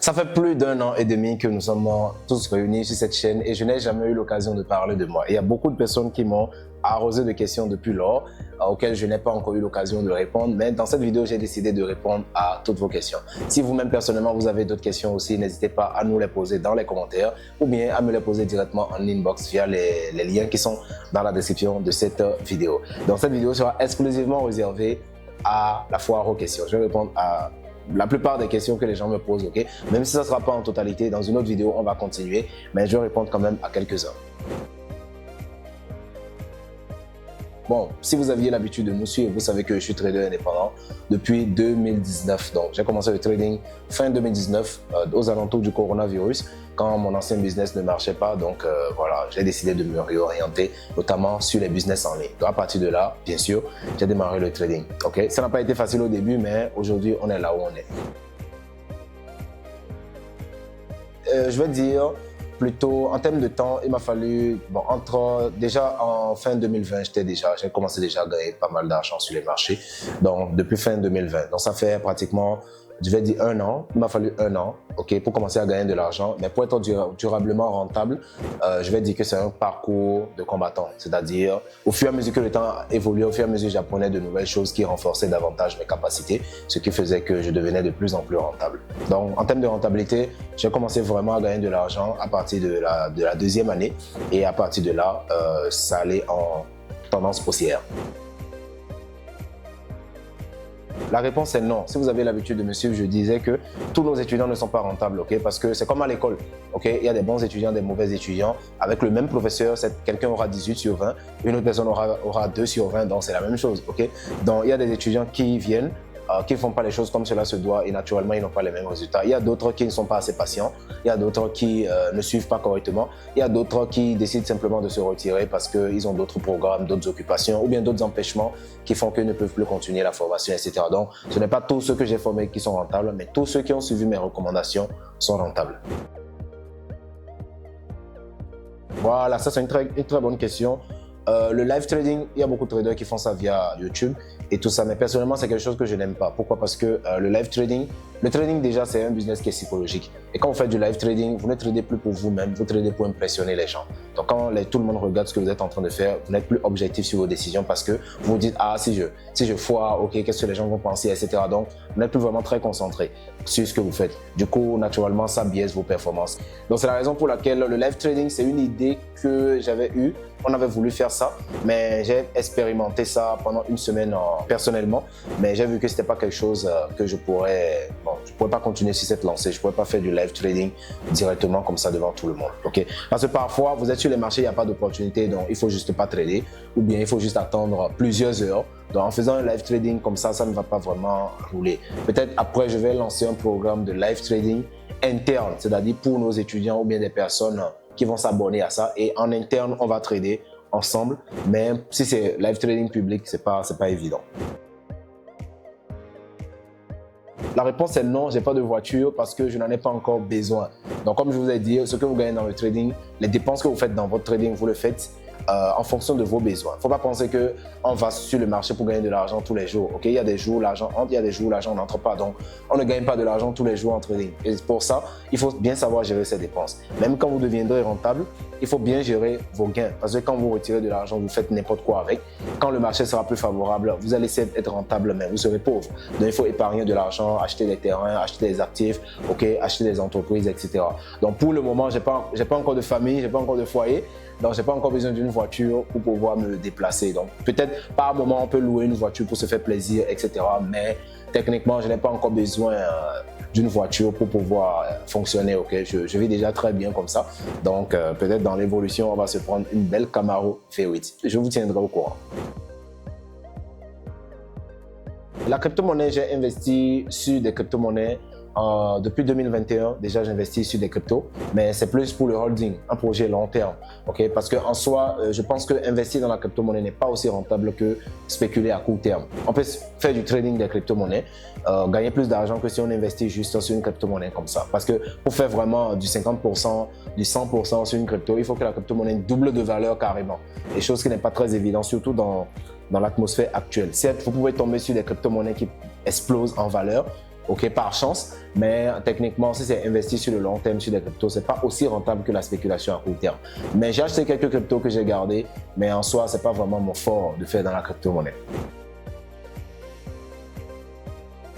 Ça fait plus d'un an et demi que nous sommes tous réunis sur cette chaîne et je n'ai jamais eu l'occasion de parler de moi. Il y a beaucoup de personnes qui m'ont arrosé de questions depuis lors, auxquelles je n'ai pas encore eu l'occasion de répondre, mais dans cette vidéo, j'ai décidé de répondre à toutes vos questions. Si vous-même personnellement, vous avez d'autres questions aussi, n'hésitez pas à nous les poser dans les commentaires ou bien à me les poser directement en inbox via les liens qui sont dans la description de cette vidéo. Donc cette vidéo sera exclusivement réservée à la foire aux questions. Je vais répondre à la plupart des questions que les gens me posent, ok? Même si ça ne sera pas en totalité, dans une autre vidéo, on va continuer, mais je vais répondre quand même à quelques-uns. Bon, si vous aviez l'habitude de nous suivre, vous savez que je suis trader indépendant depuis 2019. Donc, j'ai commencé le trading fin 2019, aux alentours du coronavirus, quand mon ancien business ne marchait pas. Donc, voilà, j'ai décidé de me réorienter, notamment sur les business en ligne. Donc, à partir de là, bien sûr, j'ai démarré le trading. Ok, ça n'a pas été facile au début, mais aujourd'hui, on est là où on est. Je vais dire, plutôt en termes de temps, il m'a fallu, bon, déjà en fin 2020, j'ai commencé déjà à gagner pas mal d'argent sur les marchés, donc depuis fin 2020. Donc ça fait pratiquement, je vais dire un an, il m'a fallu un an, ok, pour commencer à gagner de l'argent, mais pour être durablement rentable, je vais dire que c'est un parcours de combattant, c'est-à-dire au fur et à mesure que le temps évoluait, au fur et à mesure j'apprenais de nouvelles choses qui renforçaient davantage mes capacités, ce qui faisait que je devenais de plus en plus rentable. Donc en termes de rentabilité, j'ai commencé vraiment à gagner de l'argent à partir de la deuxième année et à partir de là, ça allait en tendance haussière. La réponse est non. Si vous avez l'habitude de me suivre, je disais que tous nos étudiants ne sont pas rentables, ok? Parce que c'est comme à l'école, ok? Il y a des bons étudiants, des mauvais étudiants. Avec le même professeur, quelqu'un aura 18 sur 20, une autre personne aura 2 sur 20, donc c'est la même chose, ok? Donc il y a des étudiants qui viennent, qui ne font pas les choses comme cela se doit et naturellement ils n'ont pas les mêmes résultats. Il y a d'autres qui ne sont pas assez patients, il y a d'autres qui ne suivent pas correctement, il y a d'autres qui décident simplement de se retirer parce qu'ils ont d'autres programmes, d'autres occupations ou bien d'autres empêchements qui font qu'ils ne peuvent plus continuer la formation, etc. Donc ce n'est pas tous ceux que j'ai formés qui sont rentables, mais tous ceux qui ont suivi mes recommandations sont rentables. Voilà, ça c'est une très bonne question. Le live trading, il y a beaucoup de traders qui font ça via YouTube et tout ça, mais personnellement c'est quelque chose que je n'aime pas. Pourquoi? Parce que le trading déjà c'est un business qui est psychologique et quand vous faites du live trading, vous ne tradez plus pour vous-même, vous tradez pour impressionner les gens. Donc quand tout le monde regarde ce que vous êtes en train de faire, vous n'êtes plus objectif sur vos décisions parce que vous vous dites ah si je foire, ok, qu'est-ce que les gens vont penser, etc. Donc vous n'êtes plus vraiment très concentré sur ce que vous faites. Du coup naturellement ça biaise vos performances. Donc c'est la raison pour laquelle le live trading c'est une idée que j'avais eue. On avait voulu faire ça, mais j'ai expérimenté ça pendant une semaine personnellement, mais j'ai vu que c'était pas quelque chose que je pourrais pas continuer sur cette lancée. Je pourrais pas faire du live trading directement comme ça devant tout le monde, ok? Parce que parfois vous êtes sur les marchés, il n'y a pas d'opportunité, donc il faut juste pas trader, ou bien il faut juste attendre plusieurs heures. Donc en faisant un live trading comme ça ne va pas vraiment rouler. Peut-être après je vais lancer un programme de live trading interne, c'est-à-dire pour nos étudiants ou bien des personnes qui vont s'abonner à ça et en interne on va trader ensemble, mais si c'est live trading public c'est pas évident. La réponse est non, j'ai pas de voiture parce que je n'en ai pas encore besoin. Donc comme je vous ai dit, ce que vous gagnez dans le trading, les dépenses que vous faites dans votre trading, vous le faites en fonction de vos besoins. Il ne faut pas penser qu'on va sur le marché pour gagner de l'argent tous les jours. Okay? Il y a des jours où l'argent entre, il y a des jours où l'argent n'entre pas. Donc, on ne gagne pas de l'argent tous les jours en trading. Et pour ça, il faut bien savoir gérer ses dépenses. Même quand vous deviendrez rentable, il faut bien gérer vos gains. Parce que quand vous retirez de l'argent, vous faites n'importe quoi avec. Quand le marché sera plus favorable, vous allez essayer d'être rentable, mais vous serez pauvre. Donc, il faut épargner de l'argent, acheter des terrains, acheter des actifs, okay? Acheter des entreprises, etc. Donc, pour le moment, je n'ai pas encore de famille, je n'ai pas encore de foyer. Donc, je n'ai pas encore besoin d'une voiture pour pouvoir me déplacer. Donc, peut-être par moment, on peut louer une voiture pour se faire plaisir, etc. Mais techniquement, je n'ai pas encore besoin d'une voiture pour pouvoir fonctionner. Okay? Je vis déjà très bien comme ça. Donc, peut-être dans l'évolution, on va se prendre une belle Camaro V8. Je vous tiendrai au courant. La crypto-monnaie, j'ai investi sur des crypto-monnaies. Depuis 2021, déjà j'investis sur des cryptos, mais c'est plus pour le holding, un projet long terme. Okay? Parce qu'en soi, je pense que investir dans la crypto-monnaie n'est pas aussi rentable que spéculer à court terme. On peut faire du trading des crypto-monnaies, gagner plus d'argent que si on investit juste sur une crypto-monnaie comme ça. Parce que pour faire vraiment du 50%, du 100% sur une crypto, il faut que la crypto-monnaie double de valeur carrément. Et chose qui n'est pas très évidente, surtout dans l'atmosphère actuelle. Certes, vous pouvez tomber sur des crypto-monnaies qui explosent en valeur, ok, par chance, mais techniquement, si c'est investi sur le long terme, sur des cryptos, c'est pas aussi rentable que la spéculation à court terme. Mais j'ai acheté quelques cryptos que j'ai gardés, mais en soi, c'est pas vraiment mon fort de faire dans la crypto-monnaie.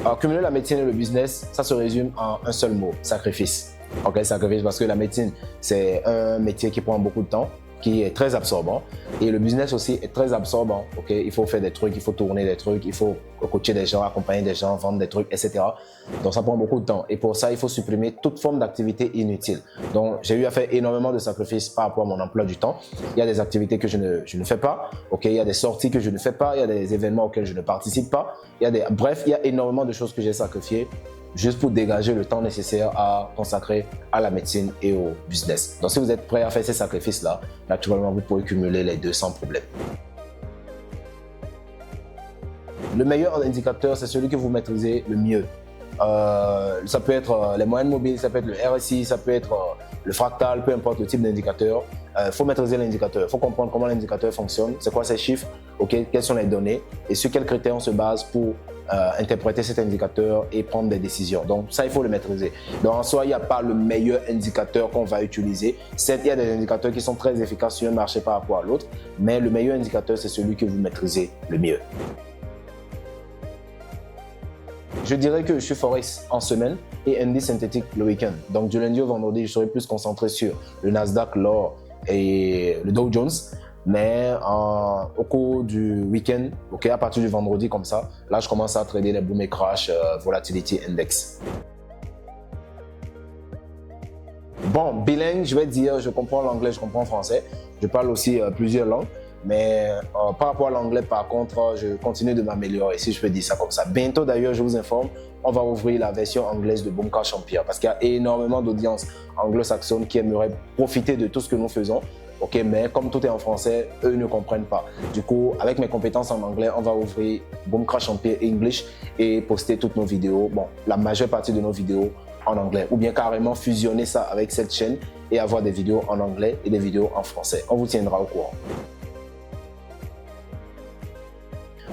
Alors, cumuler la médecine et le business, ça se résume en un seul mot, sacrifice. Ok, sacrifice parce que la médecine, c'est un métier qui prend beaucoup de temps, qui est très absorbant. Et le business aussi est très absorbant. Okay? Il faut faire des trucs, il faut tourner des trucs, il faut coacher des gens, accompagner des gens, vendre des trucs, etc. Donc ça prend beaucoup de temps. Et pour ça, il faut supprimer toute forme d'activité inutile. Donc j'ai eu à faire énormément de sacrifices par rapport à mon emploi du temps. Il y a des activités que je ne fais pas. Okay? Il y a des sorties que je ne fais pas. Il y a des événements auxquels je ne participe pas. Bref, il y a énormément de choses que j'ai sacrifiées juste pour dégager le temps nécessaire à consacrer à la médecine et au business. Donc si vous êtes prêt à faire ces sacrifices-là, naturellement, vous pouvez cumuler les deux sans problème. Le meilleur indicateur, c'est celui que vous maîtrisez le mieux. Ça peut être les moyennes mobiles, ça peut être le RSI, ça peut être le fractal, peu importe le type d'indicateur. Il faut maîtriser l'indicateur, il faut comprendre comment l'indicateur fonctionne, c'est quoi ces chiffres, okay, quelles sont les données et sur quels critères on se base pour interpréter cet indicateur et prendre des décisions. Donc ça, il faut le maîtriser. Donc en soi, il n'y a pas le meilleur indicateur qu'on va utiliser. Certes, il y a des indicateurs qui sont très efficaces sur un marché par rapport à l'autre, mais le meilleur indicateur, c'est celui que vous maîtrisez le mieux. Je dirais que je suis Forex en semaine et indice synthétique le week-end. Donc du lundi au vendredi, je serai plus concentré sur le Nasdaq, l'or et le Dow Jones. Mais au cours du week-end, okay, à partir du vendredi comme ça, là je commence à trader les boom et crash Volatility Index. Bon, bilingue, je vais dire, je comprends l'anglais, je comprends le français. Je parle aussi plusieurs langues. Mais par rapport à l'anglais, par contre, je continue de m'améliorer, si je peux dire ça comme ça. Bientôt d'ailleurs, je vous informe, on va ouvrir la version anglaise de Boom Crash Empire parce qu'il y a énormément d'audiences anglo-saxonnes qui aimeraient profiter de tout ce que nous faisons. Okay, mais comme tout est en français, eux ne comprennent pas. Du coup, avec mes compétences en anglais, on va ouvrir Boom Crash Empire English et poster toutes nos vidéos, bon, la majeure partie de nos vidéos en anglais, ou bien carrément fusionner ça avec cette chaîne et avoir des vidéos en anglais et des vidéos en français. On vous tiendra au courant.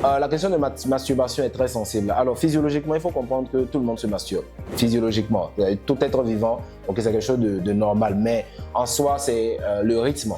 La question de masturbation est très sensible. Alors, physiologiquement, il faut comprendre que tout le monde se masturbe. Physiologiquement, tout être vivant, okay, c'est quelque chose de normal. Mais en soi, c'est le rythme.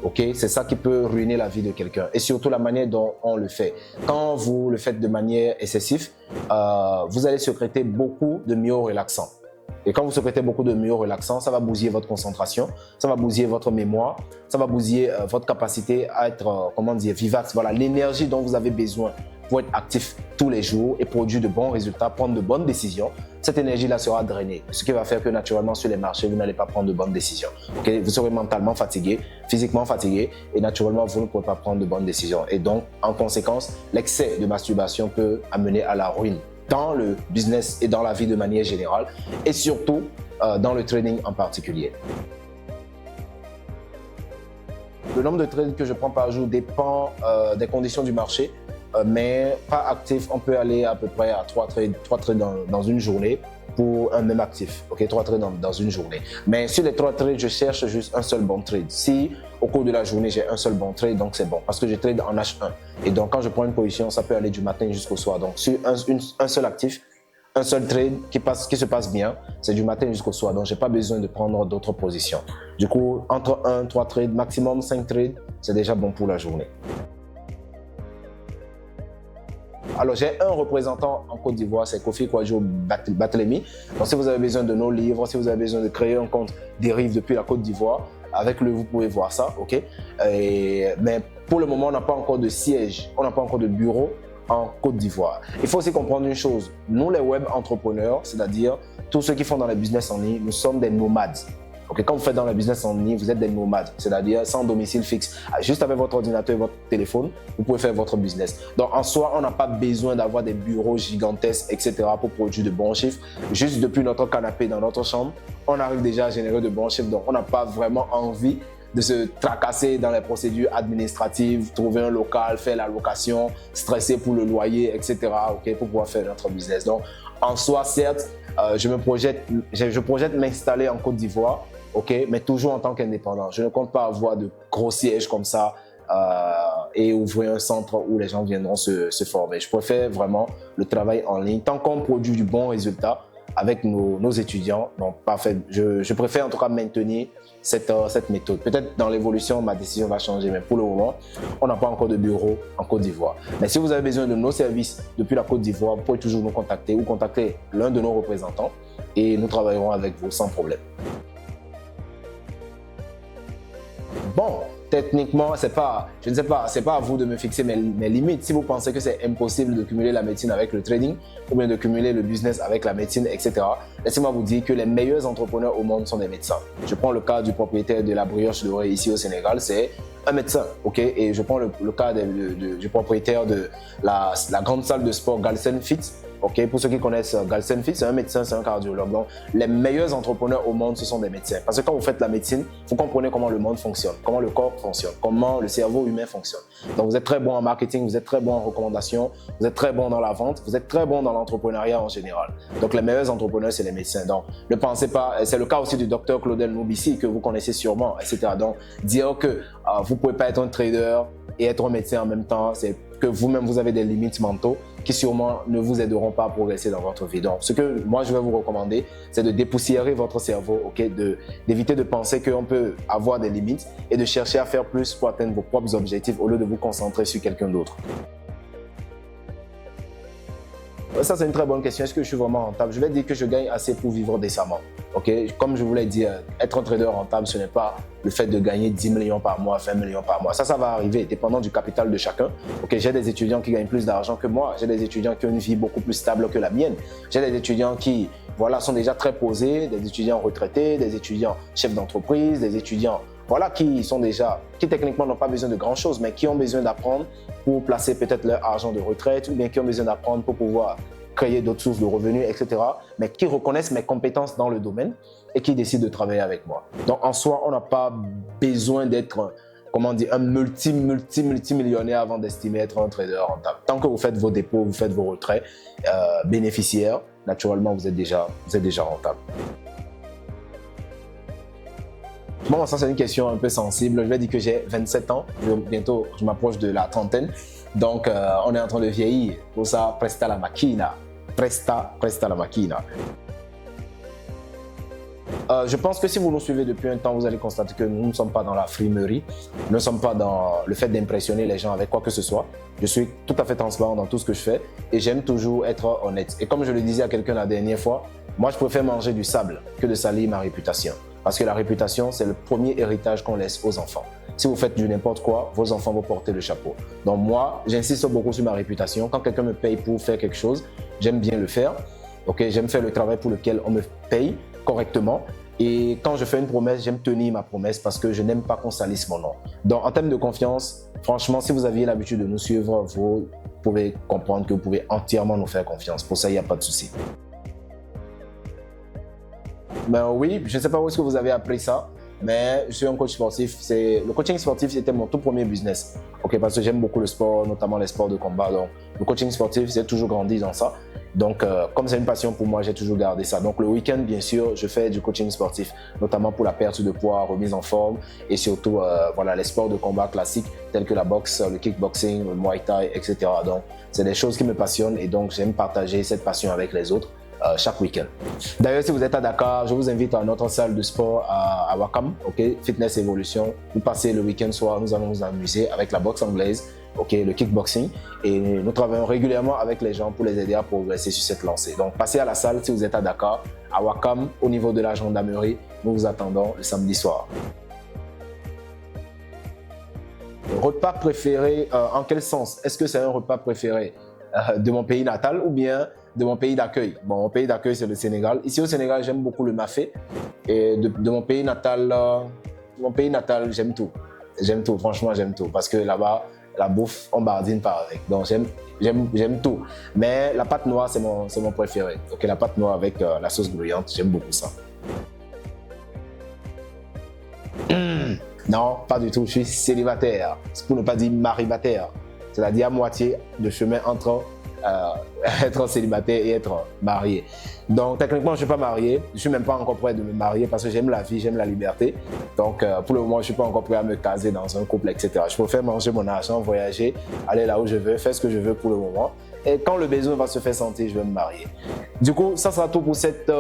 Okay? C'est ça qui peut ruiner la vie de quelqu'un. Et surtout la manière dont on le fait. Quand vous le faites de manière excessive, vous allez sécréter beaucoup de myorelaxants. Et quand vous sécrétez beaucoup de myorelaxants, ça va bousiller votre concentration, ça va bousiller votre mémoire, ça va bousiller votre capacité à être, comment dire, vivace. Voilà, l'énergie dont vous avez besoin pour être actif tous les jours et produire de bons résultats, prendre de bonnes décisions. Cette énergie-là sera drainée, ce qui va faire que naturellement sur les marchés, vous n'allez pas prendre de bonnes décisions. Okay? Vous serez mentalement fatigué, physiquement fatigué et naturellement, vous ne pourrez pas prendre de bonnes décisions. Et donc, en conséquence, l'excès de masturbation peut amener à la ruine dans le business et dans la vie de manière générale et surtout dans le trading en particulier. Le nombre de trades que je prends par jour dépend des conditions du marché, mais pas actif, on peut aller à peu près à 3 trades dans une journée pour un même actif, okay, 3 trades dans une journée. Mais sur les 3 trades, je cherche juste un seul bon trade. Si au cours de la journée, j'ai un seul bon trade, donc c'est bon, parce que je trade en H1. Et donc, quand je prends une position, ça peut aller du matin jusqu'au soir. Donc, sur un seul actif, un seul trade qui se passe bien, c'est du matin jusqu'au soir. Donc, je n'ai pas besoin de prendre d'autres positions. Du coup, entre 1, 3 trades, maximum 5 trades, c'est déjà bon pour la journée. Alors, j'ai un représentant en Côte d'Ivoire, c'est Kofi Kwadjo Barthélémy. Donc, si vous avez besoin de nos livres, si vous avez besoin de créer un compte dérive depuis la Côte d'Ivoire, avec lui, vous pouvez voir ça, ok? Mais pour le moment, on n'a pas encore de siège, on n'a pas encore de bureau en Côte d'Ivoire. Il faut aussi comprendre une chose, nous les web entrepreneurs, c'est-à-dire tous ceux qui font dans le business en ligne, nous sommes des nomades. Okay, quand vous faites dans le business en ligne, vous êtes des nomades, c'est-à-dire sans domicile fixe. Juste avec votre ordinateur et votre téléphone, vous pouvez faire votre business. Donc en soi, on n'a pas besoin d'avoir des bureaux gigantesques, etc. pour produire de bons chiffres. Juste depuis notre canapé dans notre chambre, on arrive déjà à générer de bons chiffres. Donc on n'a pas vraiment envie de se tracasser dans les procédures administratives, trouver un local, faire la location, stresser pour le loyer, etc. Okay, pour pouvoir faire notre business. Donc en soi, certes, je projette m'installer en Côte d'Ivoire, okay, mais toujours en tant qu'indépendant. Je ne compte pas avoir de gros sièges comme ça et ouvrir un centre où les gens viendront se former. Je préfère vraiment le travail en ligne. Tant qu'on produit du bon résultat avec nos étudiants, donc parfait. Je préfère en tout cas maintenir cette méthode. Peut-être dans l'évolution, ma décision va changer, mais pour le moment, on n'a pas encore de bureau en Côte d'Ivoire. Mais si vous avez besoin de nos services depuis la Côte d'Ivoire, vous pouvez toujours nous contacter ou contacter l'un de nos représentants et nous travaillerons avec vous sans problème. Bon, techniquement, je ne sais pas, c'est pas à vous de me fixer mes limites. Si vous pensez que c'est impossible de cumuler la médecine avec le trading ou bien de cumuler le business avec la médecine, etc., laissez-moi vous dire que les meilleurs entrepreneurs au monde sont des médecins. Je prends le cas du propriétaire de la brioche dorée ici au Sénégal, c'est un médecin, ok? Et je prends le cas du propriétaire de la grande salle de sport Galsen Fit. Okay, pour ceux qui connaissent Galsen Fit, c'est un médecin, c'est un cardiologue. Donc, les meilleurs entrepreneurs au monde, ce sont des médecins. Parce que quand vous faites la médecine, vous comprenez comment le monde fonctionne, comment le corps fonctionne, comment le cerveau humain fonctionne. Donc, vous êtes très bon en marketing, vous êtes très bon en recommandation, vous êtes très bon dans la vente, vous êtes très bon dans l'entrepreneuriat en général. Donc, les meilleurs entrepreneurs, c'est les médecins. Donc, ne pensez pas, c'est le cas aussi du docteur Claudel Noubissi que vous connaissez sûrement, etc. Donc, dire que vous ne pouvez pas être un trader et être un médecin en même temps, c'est que vous-même, vous avez des limites mentaux qui sûrement ne vous aideront pas à progresser dans votre vie. Donc, ce que moi, je vais vous recommander, c'est de dépoussiérer votre cerveau, okay? D'éviter de penser qu'on peut avoir des limites et de chercher à faire plus pour atteindre vos propres objectifs au lieu de vous concentrer sur quelqu'un d'autre. Ça, c'est une très bonne question. Est-ce que je suis vraiment rentable? Je vais dire que je gagne assez pour vivre décemment. Okay? Comme je vous l'ai dit, être un trader rentable, ce n'est pas le fait de gagner 10 millions par mois, 20 millions par mois. Ça va arriver, dépendant du capital de chacun. Okay? J'ai des étudiants qui gagnent plus d'argent que moi. J'ai des étudiants qui ont une vie beaucoup plus stable que la mienne. J'ai des étudiants qui sont déjà très posés, des étudiants retraités, des étudiants chefs d'entreprise, des étudiants qui techniquement n'ont pas besoin de grand chose, mais qui ont besoin d'apprendre pour placer peut-être leur argent de retraite ou bien qui ont besoin d'apprendre pour pouvoir créer d'autres sources de revenus, etc. Mais qui reconnaissent mes compétences dans le domaine et qui décident de travailler avec moi. Donc en soi, on n'a pas besoin d'être un multimillionnaire avant d'estimer être un trader rentable. Tant que vous faites vos dépôts, vous faites vos retraits bénéficiaires, naturellement, vous êtes déjà rentable. Bon, ça c'est une question un peu sensible. Je vais dire que j'ai 27 ans. Bientôt, je m'approche de la trentaine. Donc, on est en train de vieillir. Pour ça, presta la macchina. Presta la macchina. Je pense que si vous nous suivez depuis un temps, vous allez constater que nous ne sommes pas dans la frimerie. Nous ne sommes pas dans le fait d'impressionner les gens avec quoi que ce soit. Je suis tout à fait transparent dans tout ce que je fais et j'aime toujours être honnête. Et comme je le disais à quelqu'un la dernière fois, moi je préfère manger du sable que de salir ma réputation. Parce que la réputation, c'est le premier héritage qu'on laisse aux enfants. Si vous faites du n'importe quoi, vos enfants vont porter le chapeau. Donc moi, j'insiste beaucoup sur ma réputation. Quand quelqu'un me paye pour faire quelque chose, j'aime bien le faire. Okay, j'aime faire le travail pour lequel on me paye correctement. Et quand je fais une promesse, j'aime tenir ma promesse parce que je n'aime pas qu'on salisse mon nom. Donc en termes de confiance, franchement, si vous aviez l'habitude de nous suivre, vous pouvez comprendre que vous pouvez entièrement nous faire confiance. Pour ça, il n'y a pas de souci. Ben oui, je ne sais pas où est-ce que vous avez appris ça, mais je suis un coach sportif. Le coaching sportif, c'était mon tout premier business. Okay, parce que j'aime beaucoup le sport, notamment les sports de combat. Donc, le coaching sportif, j'ai toujours grandi dans ça. Donc, comme c'est une passion pour moi, j'ai toujours gardé ça. Donc, le week-end, bien sûr, je fais du coaching sportif, notamment pour la perte de poids, remise en forme et surtout les sports de combat classiques tels que la boxe, le kickboxing, le muay thai, etc. Donc, c'est des choses qui me passionnent et donc j'aime partager cette passion avec les autres. Chaque week-end. D'ailleurs, si vous êtes à Dakar, je vous invite à notre salle de sport à Wakam, okay, Fitness Evolution. Vous passez le week-end soir, nous allons nous amuser avec la boxe anglaise, okay, le kickboxing. Et nous travaillons régulièrement avec les gens pour les aider à progresser sur cette lancée. Donc, passez à la salle si vous êtes à Dakar, à Wakam, au niveau de la gendarmerie. Nous vous attendons le samedi soir. Repas préféré, en quel sens? Est-ce que c'est un repas préféré de mon pays natal ou bien de mon pays d'accueil? Bon, mon pays d'accueil, c'est le Sénégal. Ici au Sénégal, j'aime beaucoup le mafé. Et de mon pays natal, j'aime tout. J'aime tout, franchement, j'aime tout. Parce que là-bas, la bouffe, on bardine pas avec. Donc, j'aime tout. Mais la pâte noire, c'est mon préféré. Okay, la pâte noire avec la sauce bouillante, j'aime beaucoup ça. Non, pas du tout. Je suis célibataire. C'est pour ne pas dire maribataire. C'est-à-dire à moitié de chemin entre être célibataire et être marié. Donc techniquement, je ne suis pas marié. Je ne suis même pas encore prêt de me marier parce que j'aime la vie, j'aime la liberté. Donc pour le moment, je ne suis pas encore prêt à me caser dans un couple, etc. Je préfère manger mon argent, voyager, aller là où je veux, faire ce que je veux pour le moment. Et quand le besoin va se faire sentir, je vais me marier. Du coup, ça sera tout pour cette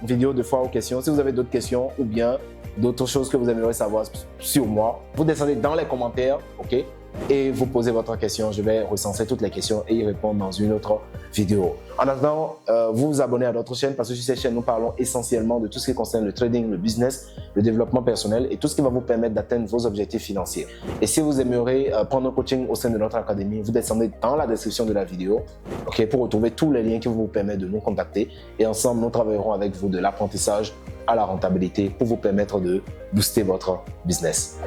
vidéo de foire aux questions. Si vous avez d'autres questions ou bien d'autres choses que vous aimeriez savoir sur moi, vous descendez dans les commentaires, ok? Et vous posez votre question. Je vais recenser toutes les questions et y répondre dans une autre vidéo. En attendant, vous vous abonnez à notre chaîne parce que sur cette chaîne, nous parlons essentiellement de tout ce qui concerne le trading, le business, le développement personnel et tout ce qui va vous permettre d'atteindre vos objectifs financiers. Et si vous aimeriez prendre un coaching au sein de notre académie, vous descendez dans la description de la vidéo, ok, pour retrouver tous les liens qui vous permettent de nous contacter. Et ensemble, nous travaillerons avec vous de l'apprentissage à la rentabilité pour vous permettre de booster votre business.